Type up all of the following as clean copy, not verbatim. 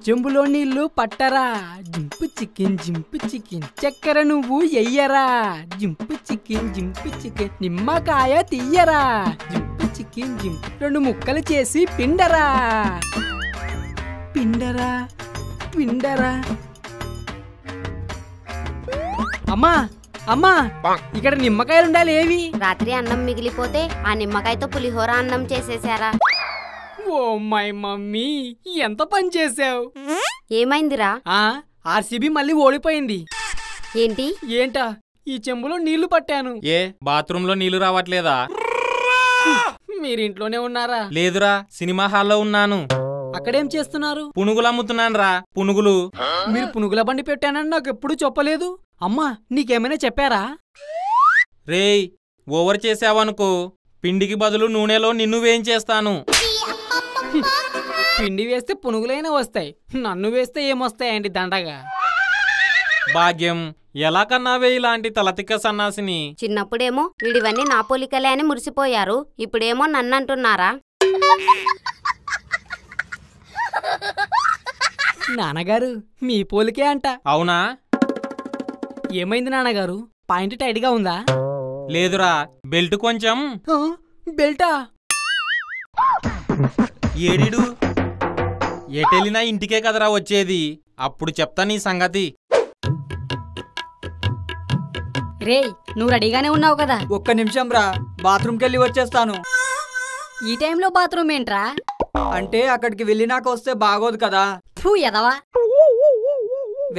చెంబులో నీళ్లు పట్టరా జింపు చికెన్ చక్కెర నువ్వు ఎయ్యరా జింపు చికెన్ నిమ్మకాయ తీయరా జింపు చికెన్ 2 ముక్కలు చేసి పిండరా పిండరా పిండరా. అమ్మా అమ్మా ఇక్కడ నిమ్మకాయలు ఉండాలి ఏవి? రాత్రి అన్నం మిగిలిపోతే ఆ నిమ్మకాయతో పులిహోర అన్నం చేసేసారా? ఓ మై మమ్మీ ఎంత పని చేసావు. ఏమైందిరా? ఆర్సీబీ మళ్ళీ ఓడిపోయింది. ఏంటి? ఏంటా ఈ చెంబులో నీళ్లు పట్టాను. ఏ బాత్రూమ్ లో నీళ్లు రావట్లేదా? మీరింట్లోనే ఉన్నారా? లేదురా, సినిమా హాల్లో ఉన్నాను. అక్కడేం చేస్తున్నారు? పునుగులు అమ్ముతున్నాను రా. పునుగులు. మీరు పునుగుల బండి పెట్టానని నాకు ఎప్పుడు చెప్పలేదు. అమ్మా నీకేమైనా చెప్పారా? రేయ్, ఓవర్ చేసావనుకో పిండికి బదులు నూనెలో నిన్ను వేయించేస్తాను. పిండి వేస్తే పునుగులైనా వస్తాయి, నన్ను వేస్తే ఏమొస్తాయండి దండగా. భాగ్యం, ఎలా కన్నావే ఇలాంటి తలతిక్క సన్నాసిని? చిన్నప్పుడేమో వీడివన్నీ నా పోలికలే అని మురిసిపోయారు, ఇప్పుడేమో నన్నంటున్నారా? నాన్నగారు మీ పోలికే అంట. అవునా? ఏమైంది నాన్నగారు? పాయింట్ టైట్ గా ఉందా? లేదురా, బెల్ట్ కొంచెం. బెల్టా? ఏడిడు ఎటెలినా ఇంటికే కదరా వచ్చేది, అప్పుడు చెప్తా నీ సంగతి. రేయ్, నువ్వు రెడీగానే ఉన్నావు కదా? ఒక్క నిమిషం రా, బాత్రూమ్కి వెళ్ళి వచ్చేస్తాను. ఈ టైంలో బాత్రూమ్ ఏంట్రా? అంటే అక్కడికి వెళ్ళినాక వస్తే బాగోదు కదా. ఫూ ఎదవా.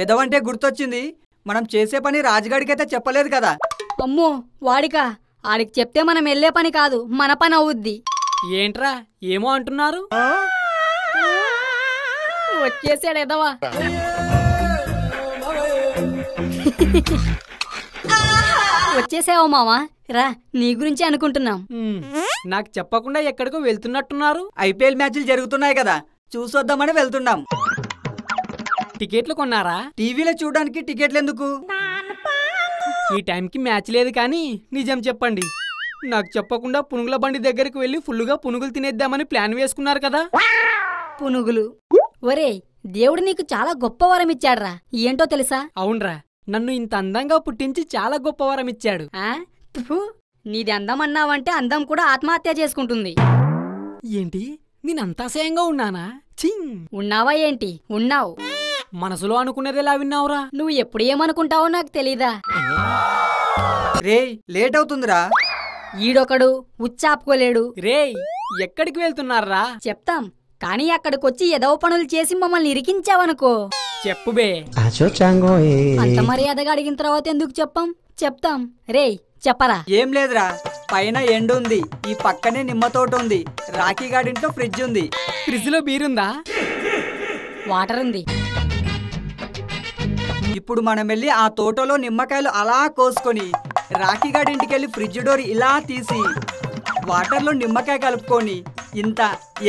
విధవంటే గుర్తొచ్చింది, మనం చేసే పని రాజుగాడికైతే చెప్పలేదు కదా. అమ్మో వాడికా? ఆడికి చెప్తే మనం వెళ్ళే పని కాదు, మన పని అవుద్ది. ఏంట్రా ఏమో అంటున్నారు? వచ్చేసాడు ఎదవా. వచ్చేసావా మావా? రా, నీ గురించి అనుకుంటున్నాం. నాకు చెప్పకుండా ఎక్కడికో వెళ్తున్నట్టున్నారు. ఐపీఎల్ మ్యాచ్లు జరుగుతున్నాయి కదా, చూసొద్దామని వెళ్తున్నాం. టికెట్లు కొన్నారా? టీవీలో చూడడానికి టికెట్లు ఎందుకు? ఈ టైంకి మ్యాచ్ లేదు కానీ నిజం చెప్పండి, నాకు చెప్పకుండా పునుగుల బండి దగ్గరికి వెళ్ళి ఫుల్లుగా పునుగులు తినేద్దామని ప్లాన్ వేసుకున్నారు కదా. పునుగులు? ఒరే, దేవుడు నీకు చాలా గొప్ప వరం ఇచ్చాడ్రా. ఏంటో తెలుసా? అవునరా, నన్ను ఇంత అందంగా పుట్టించి చాలా గొప్ప వరం ఇచ్చాడు. నీది అందం అన్నావంటే అందం కూడా ఆత్మహత్య చేసుకుంటుంది. ఏంటి, నేనంత అసహ్యంగా ఉన్నానా? చింగ్. ఉన్నావా ఏంటి? ఉన్నావు. మనసులో అనుకున్నది ఎలా విన్నావురా? నువ్వు ఎప్పుడు ఏమనుకుంటావో నాకు తెలీదా? రేయ్, లేట్ అవుతుందిరా. ఈడొకడు ఉచ్చాపుకోలేడు. రేయ్, ఎక్కడికి వెళ్తున్నారా? చెప్తాం, కానీ అక్కడికొచ్చి ఎదవ పనులు చేసి మమ్మల్ని ఇరికించావనుకో చెప్పుబే. అంత మర్యాదగా అడిగిన తర్వాత ఎందుకు చెప్పాం? చెప్తాం. రేయ్ చెప్పరా. ఏం లేదురా, పైన ఎండు ఉంది, ఈ పక్కనే నిమ్మ తోట ఉంది, రాఖీ గాడింట్లో ఫ్రిడ్జ్ ఉంది. ఫ్రిడ్జ్ లో బీరుందా? వాటర్ ఉంది. ఇప్పుడు మనం వెళ్ళి ఆ తోటలో నిమ్మకాయలు అలా కోసుకొని రాఖీ గాడింటికి వెళ్ళి ఫ్రిడ్జ్ డోర్ ఇలా తీసి వాటర్లో నిమ్మకాయ కలుపుకొని ఇంత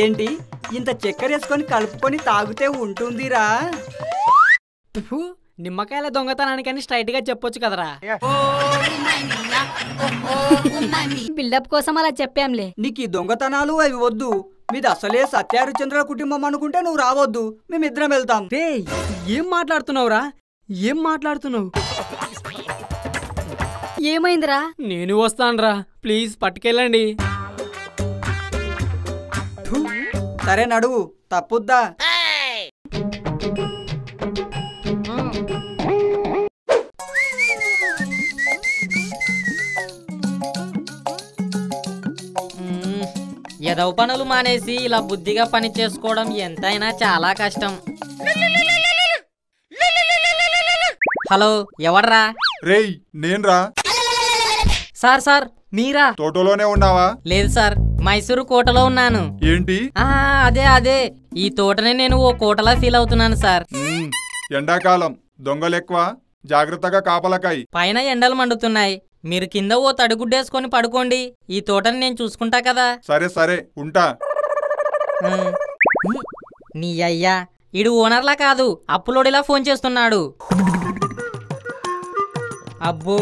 ఏంటి ఇంత చక్కెర వేసుకొని కలుపుకొని తాగితే ఉంటుందిరా. నిమ్మకాయల దొంగతనానికని స్ట్రైట్ గా చెప్పొచ్చు కదరా. బిల్డప్ కోసం అలా చెప్పాంలే. నీకు ఈ దొంగతనాలు అవి వద్దు, మీది అసలే సత్యహరిచంద్రుల కుటుంబం అనుకుంటే నువ్వు రావద్దు, మేమిద్దరం వెళ్తాం. రేయ్, ఏం మాట్లాడుతున్నావురా? ఏం మాట్లాడుతున్నావు? ఏమైందిరా? నేను వస్తానురా, ప్లీజ్ పట్టుకెళ్ళండి. సరే నడువు, తప్పుద్దా. ఎదవ పనులు మానేసి ఇలా బుద్ధిగా పని చేసుకోవడం ఎంతైనా చాలా కష్టం. హలో, ఎవర్రా? రేయ్, నేన్రా. సార్ సార్ మీరా? తోటలోనే ఉన్నావా? లేదు సార్, మైసూరు కోటలో ఉన్నాను. ఏంటి? అదే ఈ తోటనే నేను ఓ కోటలా ఫీల్ అవుతున్నాను సార్. ఎండాకాలం, దొంగలెక్కువ, జాగ్రత్తగా కాపలకాయి. పైన ఎండలు మండుతున్నాయి, మీరు కింద ఓ తడిగుడ్డేసుకొని పడుకోండి, ఈ తోటని నేను చూసుకుంటా కదా. సరే సరే, ఉంటా. నీ అయ్యా, ఈడు ఓనర్లా కాదు, అప్పులోడిలా ఫోన్ చేస్తున్నాడు. అబ్బో,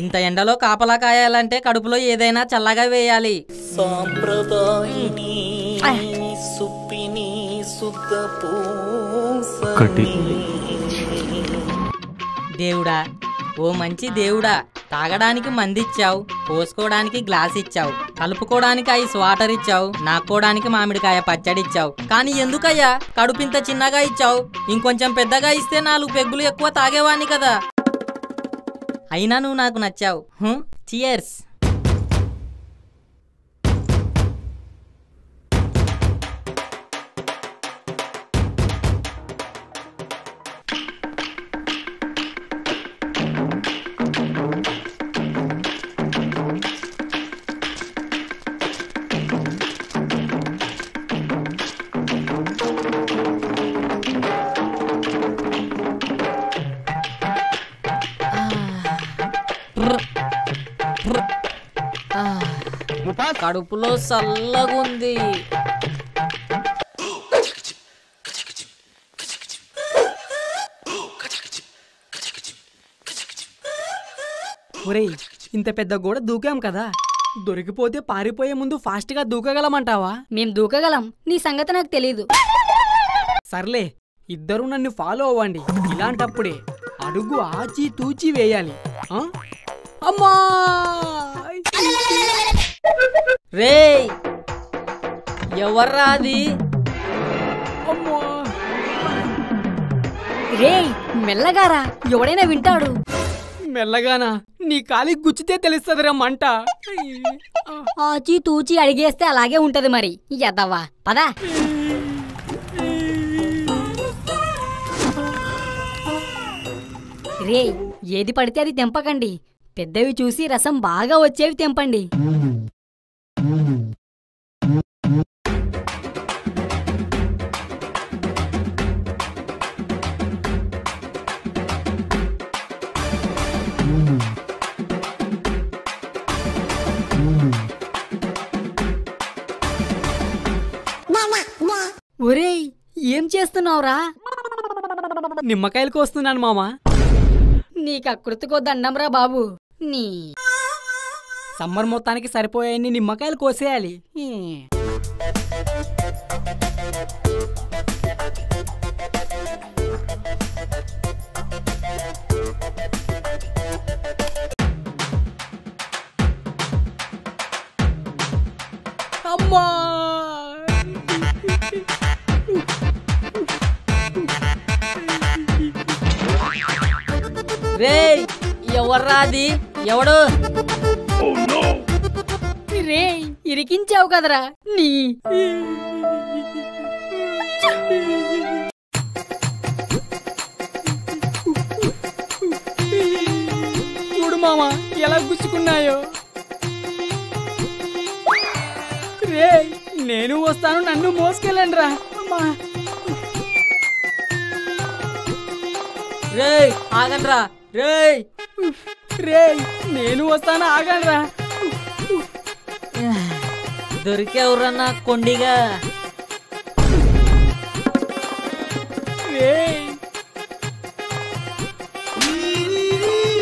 ఇంత ఎండలో కాపలా కాయాలంటే కడుపులో ఏదైనా చల్లగా వేయాలి. సాంప్రదాయిని సుప్పిని దేవుడా, ఓ మంచి దేవుడా, తాగడానికి మందిచ్చావు, పోసుకోవడానికి గ్లాస్ ఇచ్చావు, కలుపుకోవడానికి 5 వాటర్ ఇచ్చావు, నాక్కోడానికి మామిడికాయ పచ్చడి ఇచ్చావు. కానీ ఎందుకయ్యా కడుపింత చిన్నగా ఇచ్చావు? ఇంకొంచెం పెద్దగా ఇస్తే 4 పెగ్గులు ఎక్కువ తాగేవాణ్ణి కదా. అయినా నువ్వు నాకు నచ్చావు. చియర్స్. కడుపులో చల్లగుంది. ఒరేయ్, ఇంత పెద్ద గోడ దూకాం కదా, దొరికిపోతే పారిపోయే ముందు ఫాస్ట్గా దూకగలమంటావా? మేం దూకగలం, నీ సంగతి నాకు తెలీదు. సర్లే, ఇద్దరూ నన్ను ఫాలో అవ్వండి. ఇలాంటప్పుడే అడుగు ఆచి తూచి వేయాలి. అమ్మా! రేయ్, ఎవర్రా అది? అమ్మా! రేయ్, మెల్లగారా, ఎవడైనా వింటాడు. మెల్లగానా? నీ కాలికి గుచ్చితే తెలుస్తుందిరా మంట. ఆచి తూచి అడిగేస్తే అలాగే ఉంటది మరి. ఎద్దవ్వా, పదా. రేయ్, ఏది పడితే అది తెంపకండి. పెద్దవి చూసి రసం బాగా వచ్చేవి తెంపండి. ఒరేయ్, ఏం చేస్తున్నావురా? నిమ్మకాయలు కోస్తున్నాను మామా. నీకు అకృతికో దండంరా బాబు. నీ సమ్మర్ మొత్తానికి సరిపోయాయన్ని నిమ్మకాయలు కోసేయాలి. అమ్మా! రేయ్, ఎవర్రా అది? ఎవడు? రేయ్, ఇరికించావు కదరా. నీ చూడు మామా ఎలా గుచ్చుకున్నాయో. రేయ్, నేను వస్తాను, నన్ను మోసుకెళ్ళండి రా. అమ్మా! రేయ్, ఆగండ్రా. రేయ్, రేయ్, నేను వస్తాను, ఆగండి రా. దొరికేవురన్నా కొండిగా. రేయ్,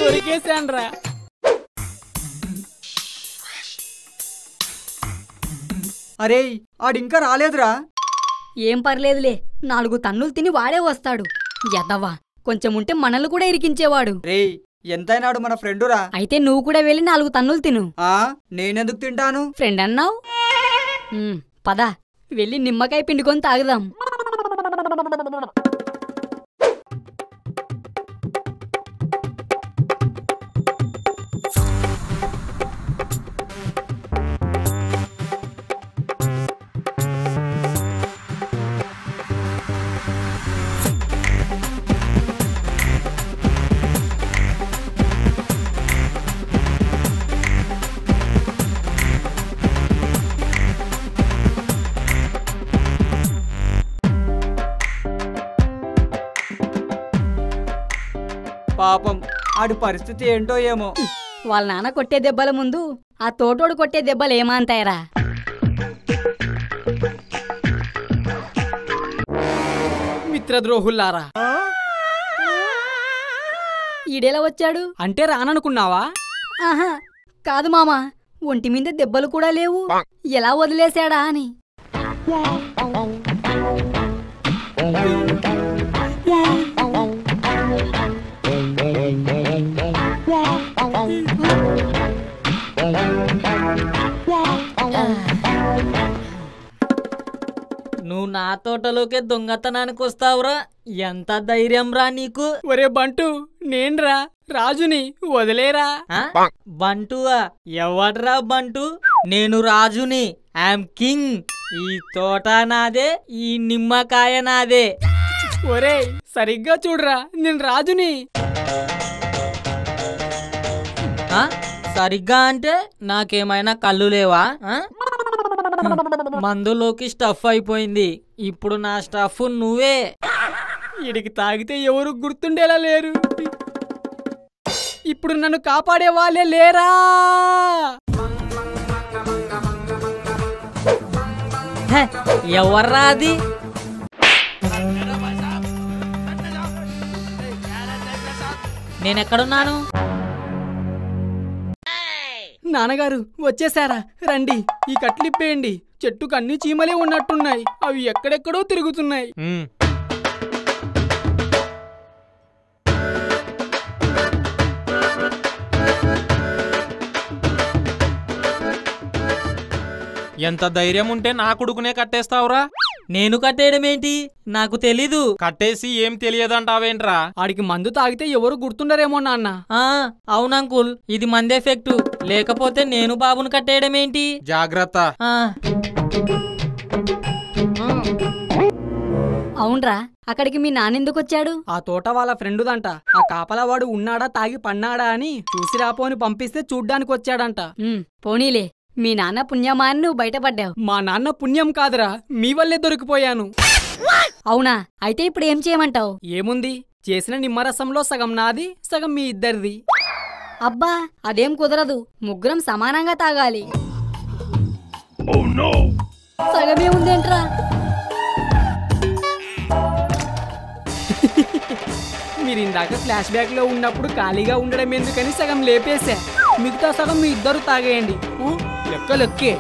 దొరికేశాను రా. అరే, ఆడింకా రాలేదురా. ఏం పర్లేదులే, 4 తన్నులు తిని వాడే వస్తాడు. ఎదవ్వా, కొంచెం ఉంటే మనల్ని కూడా ఇరికించేవాడు. రేయ్, ఎంతైనాడు మన ఫ్రెండురా. అయితే నువ్వు కూడా వెళ్ళి 4 తన్నులు తిను. నేనెందుకు తింటాను? ఫ్రెండ్ అన్నావు. పద, వెళ్ళి నిమ్మకాయ పిండుకొని తాగుదాం. పాపం, ఆడి పరిస్థితి ఏంటో ఏమో. వాళ్ళ నాన్న కొట్టే దెబ్బల ముందు ఆ తోటోడు కొట్టే దెబ్బలు ఏమంతాయరా? మిత్రద్రోహుల్లారా, ఈడేలా వచ్చాడు? అంటే రాననుకున్నావా? ఆహా, కాదు మామా, ఒంటి మీద దెబ్బలు కూడా లేవు, ఎలా వదిలేశాడా అని. నా తోటలోకే దొంగతనానికి వస్తావురా? ఎంత ధైర్యం రా నీకు? ఒరే బంటు నేన్రా రాజుని వదిలేరా. బంటువా? ఎవడ్రా బంటు? నేను రాజుని, ఐఎమ్ కింగ్. ఈ తోట నాదే, ఈ నిమ్మకాయ నాదే. ఒరే సరిగ్గా చూడరా, నేను రాజుని. సరిగ్గా అంటే నాకేమైనా కళ్ళు లేవా? మందులోకి స్టఫ్ అయిపోయింది, ఇప్పుడు నా స్టఫ్ నువ్వే. ఇడికి తాగితే ఎవరు గుర్తుండేలా లేరు. ఇప్పుడు నన్ను కాపాడే వాళ్ళే లేరా. ఎవర్రా అది? నేనెక్కడున్నాను? నాన్నగారు వచ్చేసారా? రండి, ఈ కట్లిప్పేయండి. చెట్టుకు అన్ని చీమలే ఉన్నట్టున్నాయి, అవి ఎక్కడెక్కడో తిరుగుతున్నాయి. ఎంత ధైర్యం ఉంటే నా కొడుకునే కట్టేస్తావురా? నేను కట్టేయడమేంటి? నాకు తెలీదు. కట్టేసి ఏం తెలియదంటావేంట్రా? ఆడికి మందు తాగితే ఎవరు గుర్తుండరేమో నాన్న. అవునంకుల్, ఇది మంది ఎఫెక్ట్. లేకపోతే నేను బాబును కట్టేయడమేంటి? జాగ్రత్త. అవునరా, అక్కడికి మీ నాన్నెందుకు వచ్చాడు? ఆ తోట వాళ్ళ ఫ్రెండుదంట. ఆ కాపలావాడు ఉన్నాడా తాగి పన్నాడా అని చూసి రాపోని పంపిస్తే చూడ్డానికి వచ్చాడంట. పోనీలే, మీ నాన్న పుణ్యమా అని నువ్వు బయటపడ్డావు. మా నాన్న పుణ్యం కాదురా, మీ వల్లే దొరికిపోయాను. అవునా? అయితే ఇప్పుడు ఏం చేయమంటావు? ఏముంది, చేసిన నిమ్మరసంలో సగం నాది, సగం మీ ఇద్దరిది. అబ్బా, అదేం కుదరదు. ముగ్గురం సమానంగా తాగాలి. సగమే ఉందేంట్రా? మీరు ఇందాక ఫ్లాష్ బ్యాక్ లో ఉన్నప్పుడు ఖాళీగా ఉండడం ఎందుకని సగం లేపేశా. మిగతా సగం మీ ఇద్దరు తాగేయండి. లెక్క లెక్కే.